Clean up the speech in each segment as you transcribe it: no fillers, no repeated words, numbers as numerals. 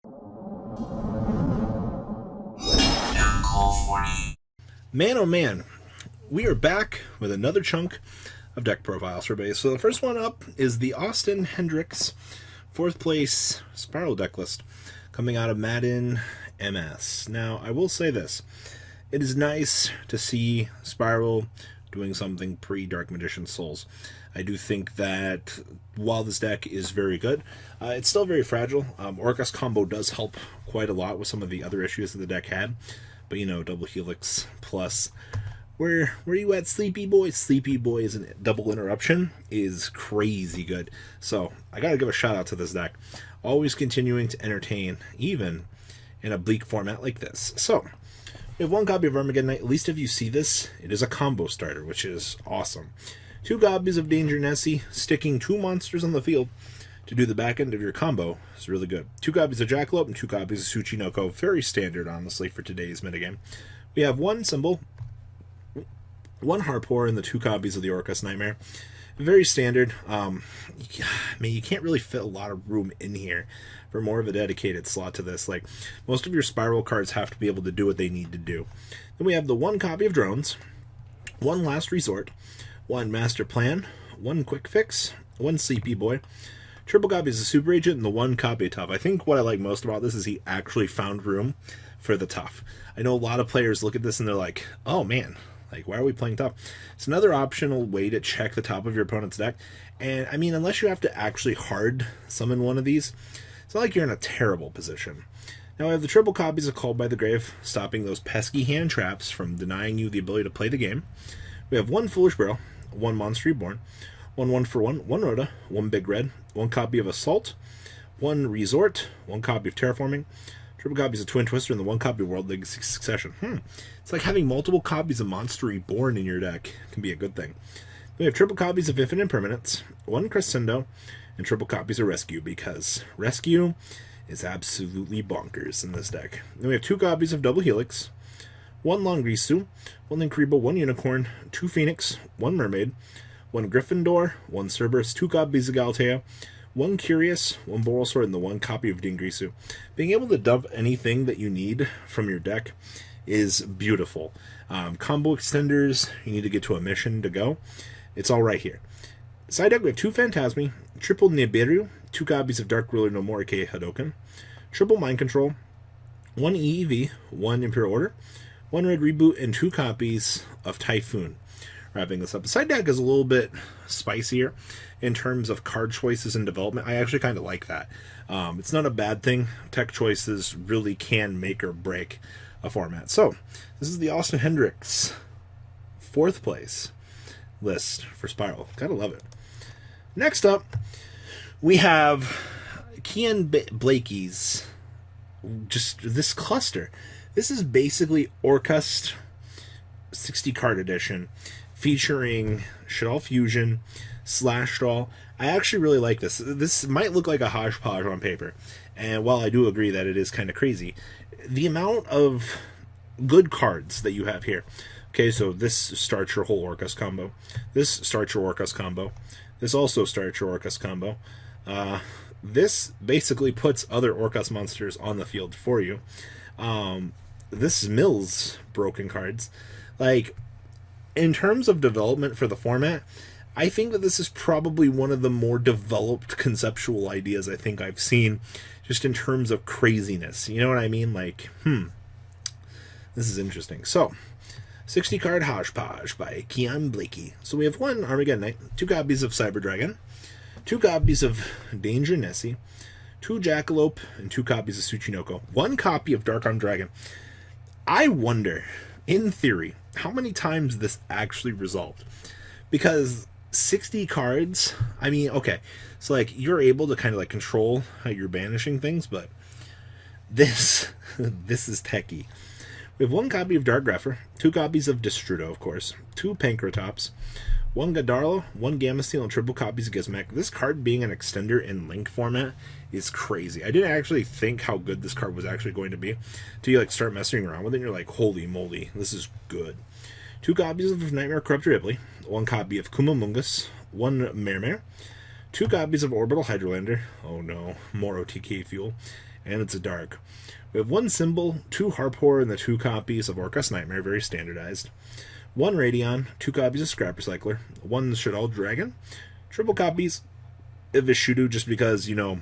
Man, oh man, we are back with another chunk of deck profiles for base. So the first one up is the Austin Hendricks 4th place Spyral deck list coming out of Madden MS. Now, I will say this. It is nice to see Spyral doing something pre-Dark Magician Souls. I do think that while this deck is very good, it's still very fragile. Orcust combo does help quite a lot with some of the other issues that the deck had. But, you know, double helix plus where you at, Sleepy Boy? Sleepy Boys and double interruption is crazy good. So I gotta give a shout out to this deck. Always continuing to entertain, even in a bleak format like this. So we have one copy of Armageddon Knight. At least if you see this, it is a combo starter, which is awesome. 2 copies of Danger Nessie, sticking 2 monsters on the field to do the back end of your combo is really good. 2 copies of Jackalope and 2 copies of Tsuchinoko. Very standard, honestly, for today's metagame. We have 1 symbol, 1 Harpoor, and the 2 copies of the Orcust Nightmare. Very standard. I mean, you can't really fit a lot of room in here for more of a dedicated slot to this. Like, most of your Spyral cards have to be able to do what they need to do. Then we have the 1 copy of Drones, 1 Last Resort, 1 Master Plan, 1 Quick Fix, 1 Sleepy Boy, triple copies of Super Agent, and the 1 copy of Tough. I think what I like most about this is he actually found room for the Tough. I know a lot of players look at this and they're like, oh man, like, why are we playing Tough? It's another optional way to check the top of your opponent's deck. And, I mean, unless you have to actually hard summon one of these, it's not like you're in a terrible position. Now I have the triple copies of Called by the Grave, stopping those pesky hand traps from denying you the ability to play the game. We have 1 Foolish Barrel, 1 Monster Reborn, 1 for 1, 1 Rhoda, 1 Big Red, 1 copy of Assault, 1 Resort, 1 copy of Terraforming, triple copies of Twin Twister, and the 1 copy of World Legacy Succession. It's like having multiple copies of Monster Reborn in your deck can be a good thing. We have triple copies of Infinite Impermanence, 1 Crescendo, and triple copies of Rescue, because Rescue is absolutely bonkers in this deck. Then we have 2 copies of Double Helix, 1 Longrisu, 1 Linkriba, 1 Unicorn, 2 Phoenix, 1 Mermaid, 1 Gryffindor, 1 Cerberus, 2 copies of Galatea, 1 Curious, 1 Borrelsword, and the 1 copy of Dingrisu. Being able to dump anything that you need from your deck is beautiful. Combo extenders, you need to get to a mission to go. It's all right here. Side deck, we have 2 Phantasmi, triple Nibiru, 2 copies of Dark Ruler no Morike Hadoken, triple Mind Control, 1 EEV, 1 Imperial Order, 1 Red Reboot, and 2 copies of Typhoon. Wrapping this up. The side deck is a little bit spicier in terms of card choices and development. I actually kind of like that. It's not a bad thing. Tech choices really can make or break a format. So, this is the Austin Hendricks 4th place list for Spyral. Gotta love it. Next up, we have Kian Blakey's just this cluster. This is basically Orcust 60 card edition, featuring Shaddoll Fusion, Slash Draw. I actually really like this. This might look like a hodgepodge on paper, and while I do agree that it is kind of crazy, the amount of good cards that you have here. Okay, so this starts your whole Orcust combo. This starts your Orcust combo. This also starts your Orcust combo. This basically puts other Orcust monsters on the field for you. This mills broken cards. Like, in terms of development for the format, I think that this is probably one of the more developed conceptual ideas I think I've seen, just in terms of craziness. You know what I mean? Like, this is interesting. So, 60 card hodgepodge by Kian Blakey. So we have 1 Armageddon Knight, 2 copies of Cyber Dragon, 2 copies of Danger Nessie, 2 Jackalope, and 2 copies of Tsuchinoko, 1 copy of Dark Arm Dragon. I wonder, in theory, how many times this actually resolved. Because 60 cards, I mean, okay, so like you're able to kind of like control how you're banishing things, but this this is techie. We have 1 copy of Dark Grepher, 2 copies of Destrudo, of course, 2 Pankratops, 1 Gadarlo, 1 Gamma Steel, and triple copies of Gizmek. This card being an extender in Link format is crazy. I didn't actually think how good this card was actually going to be until you like start messing around with it and you're like, holy moly, this is good. 2 copies of Nightmare Corruptor Ripley, 1 copy of Kumamungus, 1 Mermere, 2 copies of Orbital Hydrolander, oh no, more OTK fuel, and it's a dark. We have 1 symbol, 2 Harp Horror, and the 2 copies of Orcust Nightmare, very standardized. 1 Radion, 2 copies of Scrap Recycler, 1 Shadal Dragon, triple copies of Vishudu, just because, you know,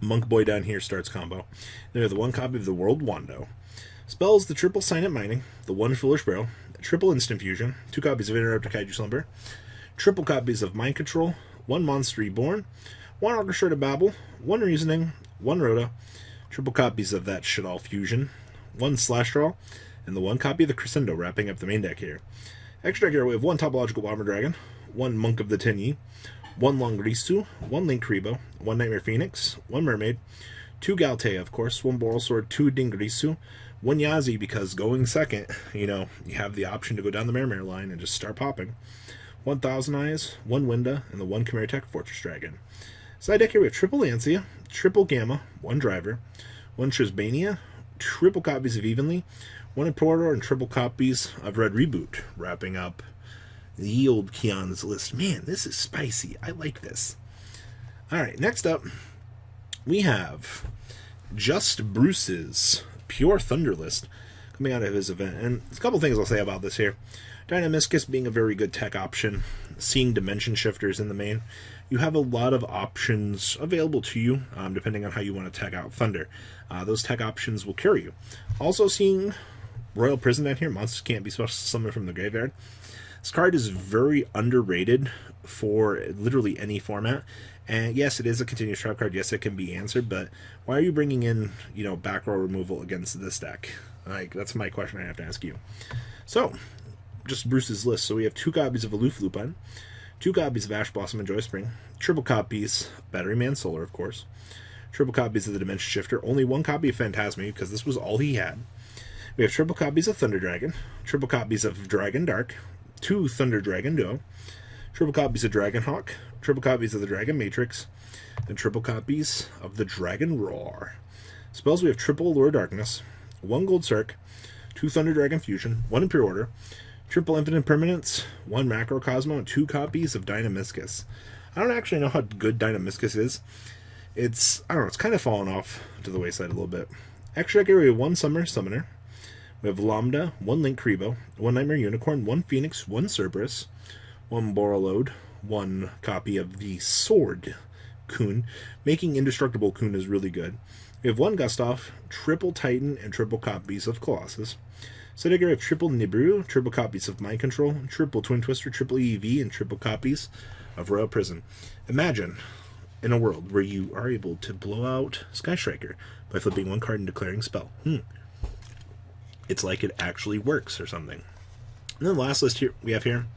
Monk Boy down here starts combo. Then we have the 1 copy of the World Wando. Spells, the triple Sign It Mining, the 1 Foolish Bro, triple Instant Fusion, 2 copies of Interrupted Kaiju Slumber, triple copies of Mind Control, 1 Monster Reborn, 1 Orchestra to Babel, 1 Reasoning, 1 Rhoda, triple copies of that Shadal Fusion, 1 Slash Draw, and the 1 copy of the Crescendo, wrapping up the main deck here. Extra deck here we have 1 Topological Bomber Dragon, 1 Monk of the Tenyi, 1 Longrisu, 1 Link Kribo, 1 Nightmare Phoenix, 1 Mermaid, 2 Galtea, of course, 1 Boral Sword, 2 Dingrisu, 1 Yazi, because going second, you know, you have the option to go down the Mermare line and just start popping. 1 Thousand Eyes, 1 Winda, and the 1 Chimera Tech Fortress Dragon. Side deck here we have triple Lancia, triple Gamma, 1 Driver, 1 Trisbania, triple copies of Evenly, 1 Importer, and triple copies of Red Reboot, wrapping up the old Keon's list. Man, this is spicy. I like this. Alright, next up, we have Just Bruce's Pure Thunder list coming out of his event. And a couple things I'll say about this here. Dynamiscus being a very good tech option, seeing Dimension Shifters in the main. You have a lot of options available to you, depending on how you want to tech out Thunder. Those tech options will carry you. Also seeing Royal Prison down here. Monsters can't be special summoned from the graveyard. This card is very underrated for literally any format. And yes, it is a continuous trap card. Yes, it can be answered, but why are you bringing in, you know, back row removal against this deck? Like, that's my question I have to ask you. So, just Bruce's list. So we have 2 copies of Aloof Lupine, 2 copies of Ash Blossom and Joy Spring, triple copies Battery Man Solar, of course, triple copies of the Dimension Shifter, only 1 copy of Phantasme, because this was all he had. We have triple copies of Thunder Dragon, triple copies of Dragon Dark, 2 Thunder Dragon Duo, triple copies of Dragon Hawk, triple copies of the Dragon Matrix, and triple copies of the Dragon Roar. Spells, we have triple Allure Darkness, 1 Gold Circ, 2 Thunder Dragon Fusion, 1 Impure Order, triple Infinite Permanence, 1 Macrocosmo, and 2 copies of Dynamiscus. I don't actually know how good Dynamiscus is. It's, I don't know, it's kind of fallen off to the wayside a little bit. Extra deck here, we have 1 Summer Summoner, we have Lambda, 1 Link Kribo, 1 Nightmare Unicorn, 1 Phoenix, 1 Cerberus, 1 Borreload, 1 copy of the Sword Kun. Making Indestructible Kun is really good. We have 1 Gustav, triple Titan, and triple copies of Colossus. So we have triple Nibiru, triple copies of Mind Control, triple Twin Twister, triple EEV, and triple copies of Royal Prison. Imagine in a world where you are able to blow out Sky Striker by flipping 1 card and declaring spell. It's like it actually works or something. And then the last list here we have here,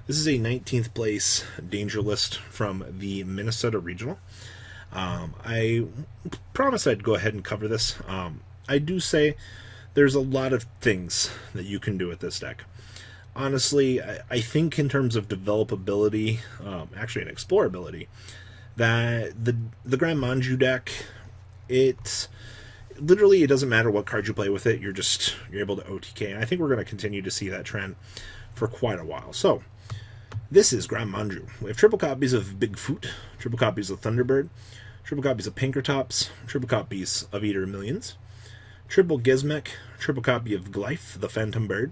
this is a 19th place danger list from the Minnesota Regional. I promised I'd go ahead and cover this. I do say there's a lot of things that you can do with this deck. Honestly, I think in terms of developability, actually and explorability, that the Gren Maju deck, it doesn't matter what card you play with it, you're able to OTK, and I think we're going to continue to see that trend for quite a while. So, this is Gren Maju. We have triple copies of Bigfoot, triple copies of Thunderbird, triple copies of Pinkertops, triple copies of Eater of Millions, triple Gizmek, triple copy of Glyph, the Phantom Bird,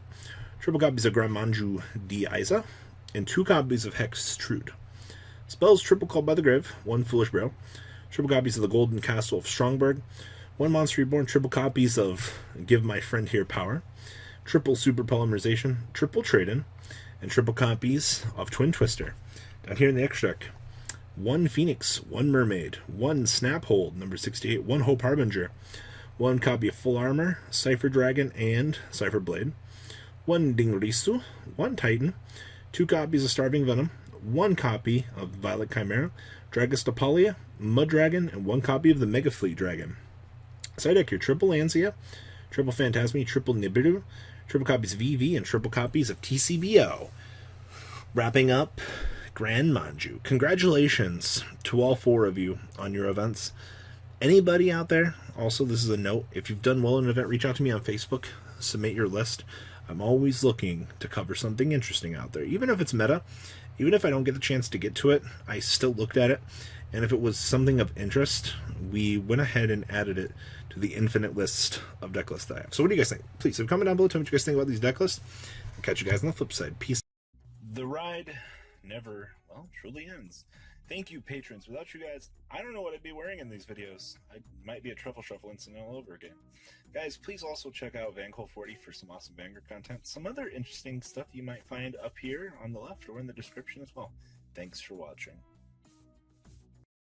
triple copies of Gren Maju D. Isa, and 2 copies of Hex Trude. Spells, triple Called by the Grave, 1 Foolish Bro, triple copies of the Golden Castle of Strongberg, 1 Monster Reborn, triple copies of Give My Friend Here Power, triple Super Polymerization, triple Trade-In, and triple copies of Twin Twister. Down here in the extra deck, 1 Phoenix, 1 Mermaid, 1 Snaphold, number 68, 1 Hope Harbinger, 1 copy of Full Armor, Cypher Dragon, and Cypher Blade, 1 Dingrisu, 1 Titan, 2 copies of Starving Venom, 1 copy of Violet Chimera, Dragostopolia, Mud Dragon, and 1 copy of the Mega Fleet Dragon. Side deck here, triple Lancia, triple Phantasme, triple Nibiru, triple copies of EV, and triple copies of TCBO. Wrapping up Gren Maju. Congratulations to all 4 of you on your events. Anybody out there, also this is a note, if you've done well in an event, reach out to me on Facebook, submit your list. I'm always looking to cover something interesting out there, even if it's meta, even if I don't get the chance to get to it, I still looked at it, and if it was something of interest, we went ahead and added it to the infinite list of deck lists that I have. So what do you guys think? Please comment down below, tell me what you guys think about these deck lists. I'll catch you guys on the flip side. Peace. The ride never, well, truly ends. Thank you, patrons. Without you guys, I don't know what I'd be wearing in these videos. I might be a truffle shuffle incident all over again. Guys, please also check out Vanquil40 for some awesome Vanguard content. Some other interesting stuff you might find up here on the left or in the description as well. Thanks for watching.